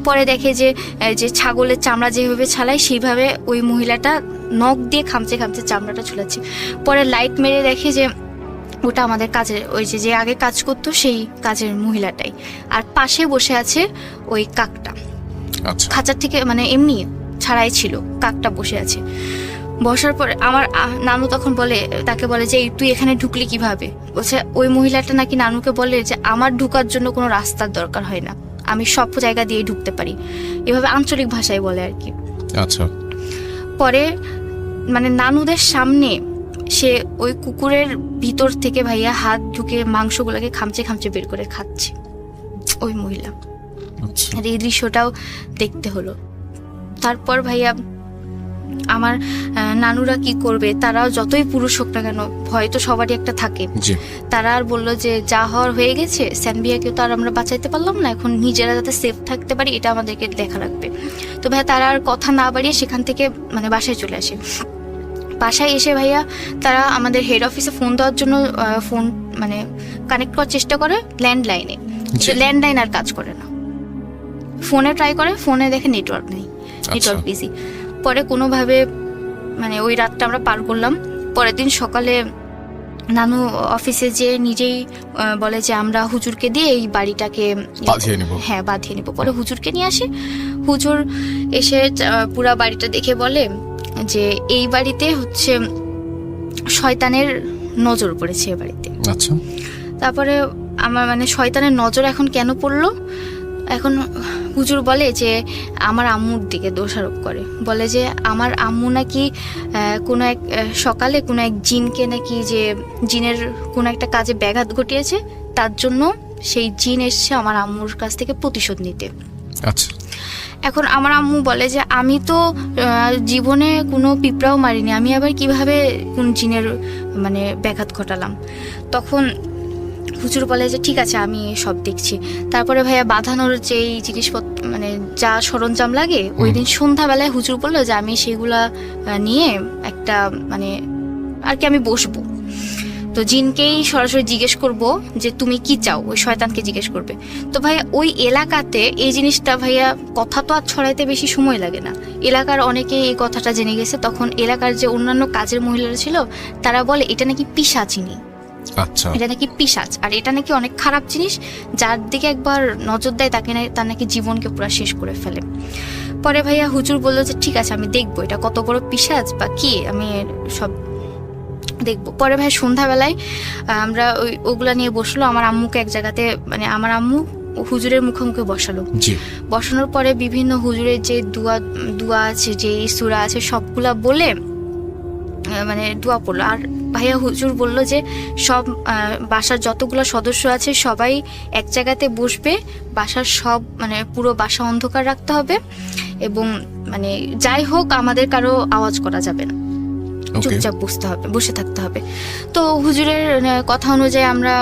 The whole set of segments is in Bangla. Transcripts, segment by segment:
পরে দেখে যে যে ছাগলের চামড়া যেভাবে ছালায় সেইভাবে ওই মহিলাটা নখ দিয়ে খামচে খামচে চামড়াটা ছুলাচ্ছে। পরে লাইট মেরে দেখে যে ওটা আমাদের কাজের ওই যে আগে কাজ করতো সেই কাজের মহিলাটাই, আর পাশে বসে আছে ওই কাকটা। খাঁচার থেকে মানে এমনি ছাড়াই ছিল, কাকটা বসে আছে। বসার পরে আমার নানু তখন বলে, তাকে বলে যে তুই এখানে ঢুকলি কিভাবে? বলছে ওই মহিলাটা নাকি নানুকে বলে যে আমার ঢুকার জন্য কোনো রাস্তার দরকার হয় না, আমি সব জায়গা দিয়ে ঢুকতে পারি, এভাবে আঞ্চলিক ভাষায় বলে আর কি। আচ্ছা। পরে মানে নানুদের সামনে সে ওই কুকুরের ভিতর থেকে ভাইয়া হাত ঢুকে মাংসগুলোকে খামচে খামচে বের করে খাচ্ছে ওই মহিলা। আর এই দৃশ্যটাও দেখতে হলো। তারপর ভাইয়া আমার নানুরা কি করবে, তারাও যতই পুরুষ হোক না কেন ভয় তো সবারই একটা থাকে। তারা আর বললো যে যা হওয়ার হয়ে গেছে, স্যানভিয়াকেও তো আর আমরা বাঁচাইতে পারলাম না, এখন নিজেরা যাতে সেফ থাকতে পারি এটা আমাদেরকে দেখা রাখবে। তো ভাইয়া তারা আর কথা না বাড়িয়ে সেখান থেকে মানে বাসায় চলে আসে। বাসায় এসে ভাইয়া তারা আমাদের হেড অফিসে ফোন দেওয়ার জন্য ফোন মানে কানেক্ট করার চেষ্টা করে ল্যান্ডলাইনে, ল্যান্ডলাইন আর কাজ করে না। ফোনে ট্রাই করে, ফোনে দেখে নেটওয়ার্ক নেই, নেটওয়ার্ক বিজি। পরে কোনোভাবে মানে ওই রাতটা আমরা পার করলাম। পরের দিন সকালে নানু অফিসে যে নিজেই বলে যে আমরা হুজুরকে দিয়ে এই বাড়িটাকে বাঁধিয়ে নিব। পরে হুজুরকে নিয়ে আসে। হুজুর এসে পুরা বাড়িটা দেখে বলে যে এই বাড়িতে হচ্ছে শয়তানের নজর পড়েছে এ বাড়িতে। আচ্ছা। তারপরে আমার মানে শয়তানের নজর এখন কেন পড়লো, এখন হুজুর বলে যে আমার আম্মুর দিকে দোষারোপ করে, বলে যে আমার আম্মু নাকি কোনো এক সকালে কোনো এক জিনকে নাকি যে জিনের কোনো একটা কাজে ব্যাঘাত ঘটিয়েছে, তার জন্য সেই জিন এসছে আমার আম্মুর কাছ থেকে প্রতিশোধ নিতে। আচ্ছা। এখন আমার আম্মু বলে যে আমি তো জীবনে কোনো পিঁপড়াও মারিনি, আমি আবার কিভাবে কোন জিনের মানে ব্যাঘাত ঘটালাম। তখন হুজুর বলে যে ঠিক আছে আমি সব দেখছি। তারপরে ভাইয়া বাঁধানোর যেই জিনিসপত্র মানে যা সরঞ্জাম লাগে, ওই দিন সন্ধ্যাবেলায় হুজুর বললো যে আমি সেগুলা নিয়ে একটা মানে আর কি আমি বসবো। তো জিনকেই সরাসরি জিজ্ঞেস করব যে তুমি কি চাও, ওই শয়তানকে জিজ্ঞেস করবে। তো ভাইয়া ওই এলাকাতে এই জিনিসটা ভাইয়া কথা তো আর ছড়াইতে বেশি সময় লাগে না, এলাকার অনেকেই এই কথাটা জেনে গেছে। তখন এলাকার যে অন্যান্য কাজের মহিলারা ছিল তারা বলে এটা নাকি পিশাচিনী। আচ্ছা। এটা নাকি পিশাচ, আর এটা নাকি অনেক খারাপ জিনিস, যার দিকে একবার নজর দেয় তাকে তার নাকি জীবনকে পুরো শেষ করে ফেলে। পরে ভাইয়া হুজুর বললো যে ঠিক আছে আমি দেখবো এটা কত বড় পিশাচ বা কি, আমি সব দেখবো। পরে ভাই সন্ধ্যাবেলায় আমরা ওগুলা নিয়ে বসলো। আমার আম্মুকে এক জায়গাতে মানে আমার আম্মু হুজুরের মুখোমুখি বসালো। বসানোর পরে বিভিন্ন হুজুরের যে দুয়া আছে, যে সূরা আছে, সবগুলা বলে মানে দোয়া পড়লো। আর ভাইয়া হুজুর বলল যে সব বাসার যতগুলো সদস্য আছে সবাই এক জায়গাতে বসবে, বাসার সব মানে পুরো বাসা অন্ধকার রাখতে হবে, এবং মানে যাই হোক আমাদের কারো আওয়াজ করা যাবে না, চুপচাপ বসে থাকতে হবে। তো হুজুরের কথা অনুযায়ী আমরা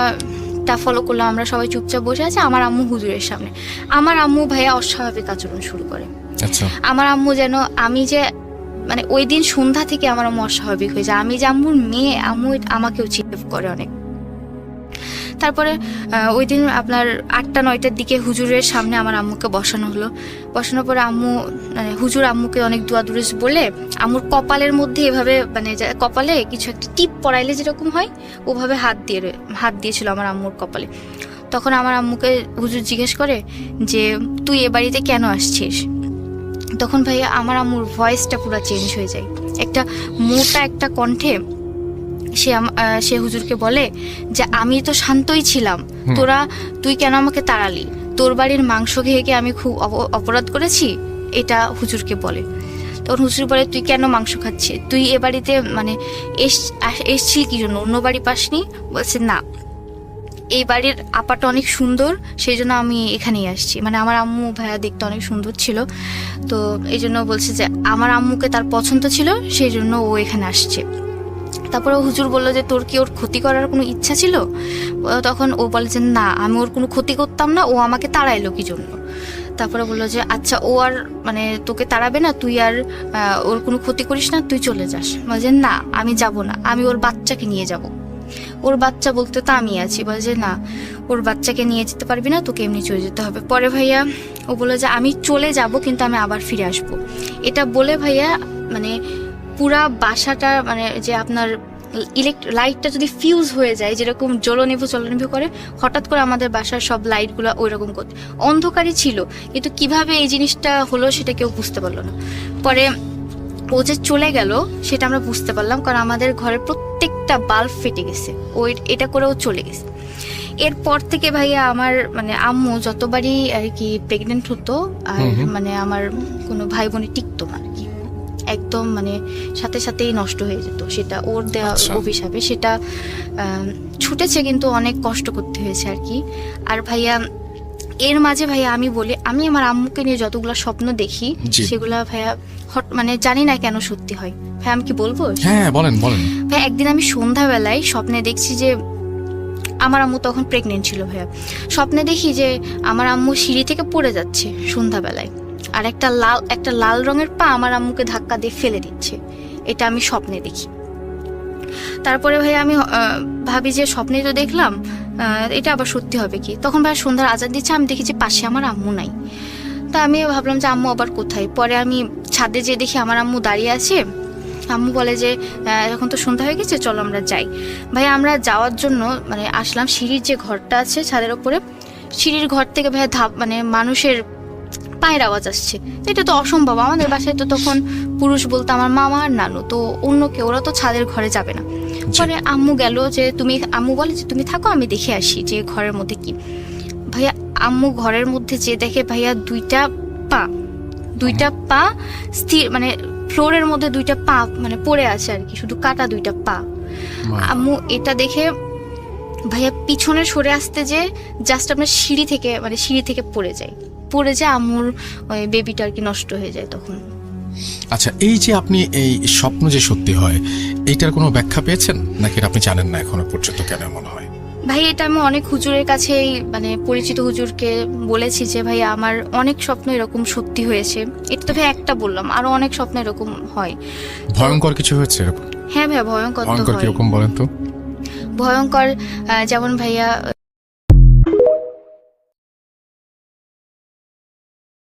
তা ফলো করলাম, আমরা সবাই চুপচাপ বসে আছি। আমার আম্মু হুজুরের সামনে, আমার আম্মু ভাইয়া অস্বাভাবিক আচরণ শুরু করে। আমার আম্মু যেন আমি যে মানে ওই দিন সন্ধ্যা থেকে আমার আম্মু অস্বাভাবিক হয়ে যায়, আমি যে আম্মুর মেয়ে, আম্মু আমাকেও চিন্তা করে অনেক। তারপরে ওই দিন আপনার 8টা-9টার দিকে হুজুরের সামনে আমার আম্মুকে বসানো হলো। বসানোর পরে আম্মু মানে হুজুর আম্মুকে অনেক দোয়া দুরুস বলে আম্মুর কপালের মধ্যে এভাবে মানে কপালে কিছু একটা টিপ পরাইলে যেরকম হয় ওভাবে হাত দিয়েছিল আমার আম্মুর কপালে। তখন আমার আম্মুকে হুজুর জিজ্ঞেস করে যে তুই এ বাড়িতে কেন আসছিস? তখন ভাইয়া আমার আম্মুর ভয়েসটা পুরো চেঞ্জ হয়ে যায়, একটা মোটা একটা কণ্ঠে সে হুজুরকে বলে যে আমি তো শান্তই ছিলাম, তুই কেন আমাকে তাড়ালি? তোর বাড়ির মাংস খেয়ে কি আমি খুব অপরাধ করেছি? এটা হুজুরকে বলে। তখন হুজুর বলে তুই কেন মাংস খাচ্ছিস? তুই এ বাড়িতে মানে এসছিস কি জন্য? অন্য বাড়ি পাসনি? বলছে না, এই বাড়ির আপাটা অনেক সুন্দর, সেই জন্য আমি এখানেই আসছি। মানে আমার আম্মু ভাইয়া দেখতে অনেক সুন্দর ছিল, তো এই জন্য বলছে যে আমার আম্মুকে তার পছন্দ ছিল, সেই জন্য ও এখানে আসছে। তারপরে হুজুর বললো যে তোর কি ওর ক্ষতি করার কোনো ইচ্ছা ছিল? তখন ও বলে যে না, আমি ওর কোনো ক্ষতি করতাম না, ও আমাকে তাড়াইলো কি জন্য? তারপরে বললো যে আচ্ছা ও আর মানে তোকে তাড়াবে না, তুই আর ওর কোনো ক্ষতি করিস না, তুই চলে যাস। বলে যে না আমি যাব না, আমি ওর বাচ্চাকে নিয়ে যাব। ওর বাচ্চা বলতে তো আমি আছি, বলে যে না ওর বাচ্চাকে নিয়ে যেতে পারবি না, তোকে এমনি চলে যেতে হবে। পরে ভাইয়া ও বলে যে আমি চলে যাব কিন্তু আমি আবার ফিরে আসব। এটা বলে ভাইয়া মানে পুরা বাসাটা মানে যে আপনার লাইটটা যদি ফিউজ হয়ে যায়, যেরকম জ্বলনিভু করে, হঠাৎ করে আমাদের বাসার সব লাইটগুলো ওই রকম করতে, অন্ধকারই ছিল কিন্তু কিভাবে এই জিনিসটা হলো সেটা কেউ বুঝতে পারলো না। পরে ও যে চলে গেল সেটা আমরা বুঝতে পারলাম, কারণ আমাদের ঘরের প্রত্যেকটা বাল্ব ফেটে গেছে, এটা করেও চলে গেছে। এরপর থেকে ভাইয়া আমার মানে আম্মু যতবারই আর কি প্রেগনেন্ট হতো আর মানে আমার কোনো ভাই বোনই টিকতো না আর কি, একদম মানে সাথে সাথেই নষ্ট হয়ে যেত। সেটা ওর দেওয়া অভিশাপে, সেটা ছুটেছে কিন্তু অনেক কষ্ট করতে হয়েছে আর কি। আর ভাইয়া এর মাঝে ভাইয়া আমি বলি, আমি আমার আম্মুকে নিয়ে যতগুলো স্বপ্ন দেখি সেগুলা ভাইয়া মানে জানি না কেন সত্যি হয়। ভাই আমি কি বলবো? হ্যাঁ বলেন বলেন। ভাই একদিন আমি সন্ধ্যাবেলায় স্বপ্নে দেখছি যে আমার আম্মু তখন প্রেগনেন্ট ছিল ভাইয়া। স্বপ্নে দেখি যে আমার আম্মু সিঁড়ি থেকে পড়ে যাচ্ছে সন্ধ্যাবেলায়, আর একটা লাল রঙের পা আমার আম্মুকে ধাক্কা দিয়ে ফেলে দিচ্ছে। এটা আমি স্বপ্নে দেখি। তারপরে ভাই আমি ভাবি যে স্বপ্নে তো দেখলাম, এটা আবার সত্যি হবে কি। তখন ভাই সন্ধ্যার আজান দিচ্ছে, আমি দেখি যে পাশে আমার আম্মু নাই। তা আমি ভাবলাম যে আম্মু আবার কোথায়। পরে আমি ছাদে যেয়ে দেখি আমার আম্মু দাঁড়িয়ে আছে। আম্মু বলে যে এখন তো সন্ধ্যা হয়ে গেছে, চলো আমরা যাই। ভাই আমরা যাওয়ার জন্য মানে আসলাম, সিঁড়ির যে ঘরটা আছে ছাদের ওপরে, সিঁড়ির ঘর থেকে ভাই মানে মানুষের পায়ের আওয়াজ আসছে। এটা তো অসম্ভব, আমাদের বাসায় তো তখন পুরুষ বলতে আমার মামা আর নানু, তো অন্য কেউ, ওরা তো ছাদের ঘরে যাবে না। পরে আম্মু গেল যে আম্মু বলে যে তুমি থাকো, আমি দেখে আসি যে ঘরের মধ্যে কি। ভাইয়া আম্মু ঘরের মধ্যে যে দেখে ভাইয়া দুইটা পা স্থির, মানে ফ্লোরের মধ্যে দুইটা পা মানে পড়ে আছে আর কি, শুধু কাটা দুইটা পা। আম্মু এটা দেখে ভাইয়া পিছনে সরে আসতে যে জাস্ট আপনার সিঁড়ি থেকে পড়ে যায় আম্মুর ওই বেবিটা আর কি নষ্ট হয়ে যায় তখন। আচ্ছা, এই যে আপনি এই স্বপ্ন যে সত্যি হয়, এইটার কোনো ব্যাখ্যা পেয়েছেন নাকি আপনি জানেন না এখনো পর্যন্ত কেন মনে হয়? ভাই এটা আমি অনেক হুজুরের কাছে মানে পরিচিত হুজুরকে বলেছি যে ভাই আমার অনেক স্বপ্ন এরকম সত্যি হয়েছে। এটা তো ভাই একটা বললাম, আরো অনেক স্বপ্ন এরকম হয়। ভয়ঙ্কর কিছু হয়েছে এরকম? হ্যাঁ ভাই ভয়ঙ্কর তো হয়। কিরকম বলেন তো? ভয়ঙ্কর যেমন ভাইয়া